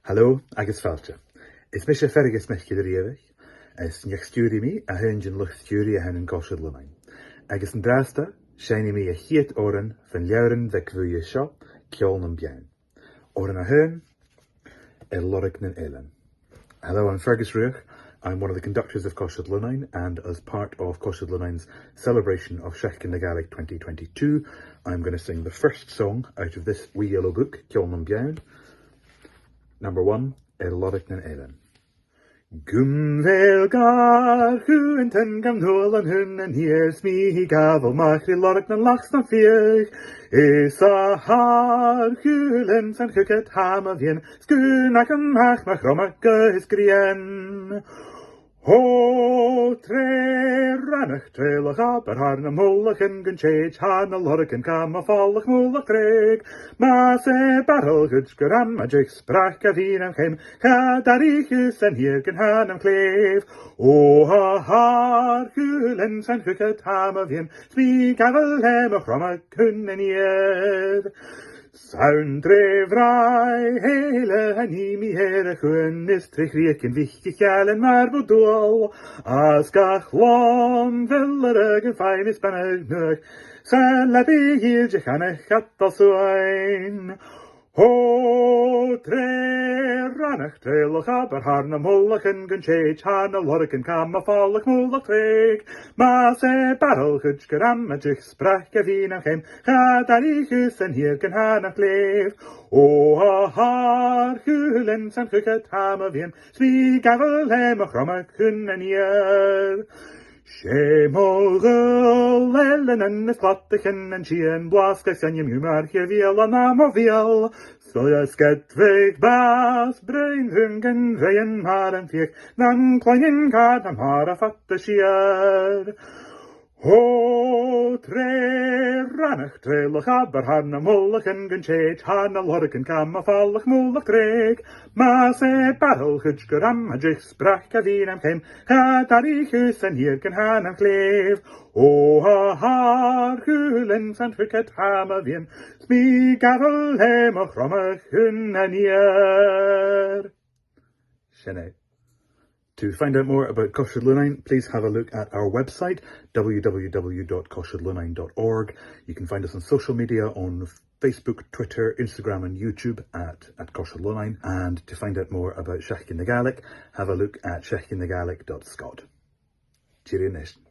Hallo, agus fáilte. Is mis sé fergus meich go riamh, is neach stúri mi a hyn luch stúri a hen yn Coisiad Lunain. Agus yn drasta, séine mi a chiat oren van leuren ve cvuie seo, ceol yn bian. Oren a hyn, Lorig nan Elen. Hello, I'm Fergus Ruach. I'm one of the conductors of Coisiad Lunain, and as part of Coisiad Lunain's celebration of Seachtain na Gaelic 2022, I'm going to sing the first song out of this wee yellow book, Ceol nan bian. Number 1, Lorig nan Elen. Gumvel gar hu en ten gam nul an hun en heers mi gavel mach lorig nan lachs nan fiech. Is a har hulens en chuket ham of yen skun ac am hach mach romak is grien. Ho tre rannach trelach aber har na mulach en gunchage har na lorig en kam a fallach mulach treg. Ma se barrel guds geram a jig sprach a vien am chem ga darichus en hier gen han am kleef. O ha har hulens en chuket ham of yen smi gavel hem och romak kun en hier. Saun dre vrij, hele en mi here chun is trich rieken wichtig jalen maar bodol. As gach lom villerig en fijn is bennig nug, sa lebi hier je chanech at als wijn. Ho tre rannach trelach aber har na mulach en gunchage har na lorig en kam a fallach mulach treg. Ma se barrel chuds geram a jich sprach a vien am chem ga darichus en hier gen han ach leef. O ha har hulens en chuket ham a vien swi gavel hem a chromak hun en hier. Shemogel ellen en is plattichen en chien blaskas en jem humar hier viel an am o viel. So ja sket weg bas brein hungen veien maar en fiek nan kleinen kaart am haar a fatte schier. Ho tre rannach trelach aber har na mulach en gunchage har na lorig en kam a fallach mulach treg. Ma se barrel chuds geram a jich sprach a vien am chem ga darichus en hier gen han am kleef. O ha har hulens en chuket ham a vien smi gavel hem och rommach hun en hier. Sinead. To find out more about Coisiad Lunain, please have a look at our website, www.coisiadlunain.org. You can find us on social media on Facebook, Twitter, Instagram and YouTube at Coisiad Lunain. And to find out more about Seachtain na Gaelic, have a look at seachtainagaelic.scot. Cheerio Nation.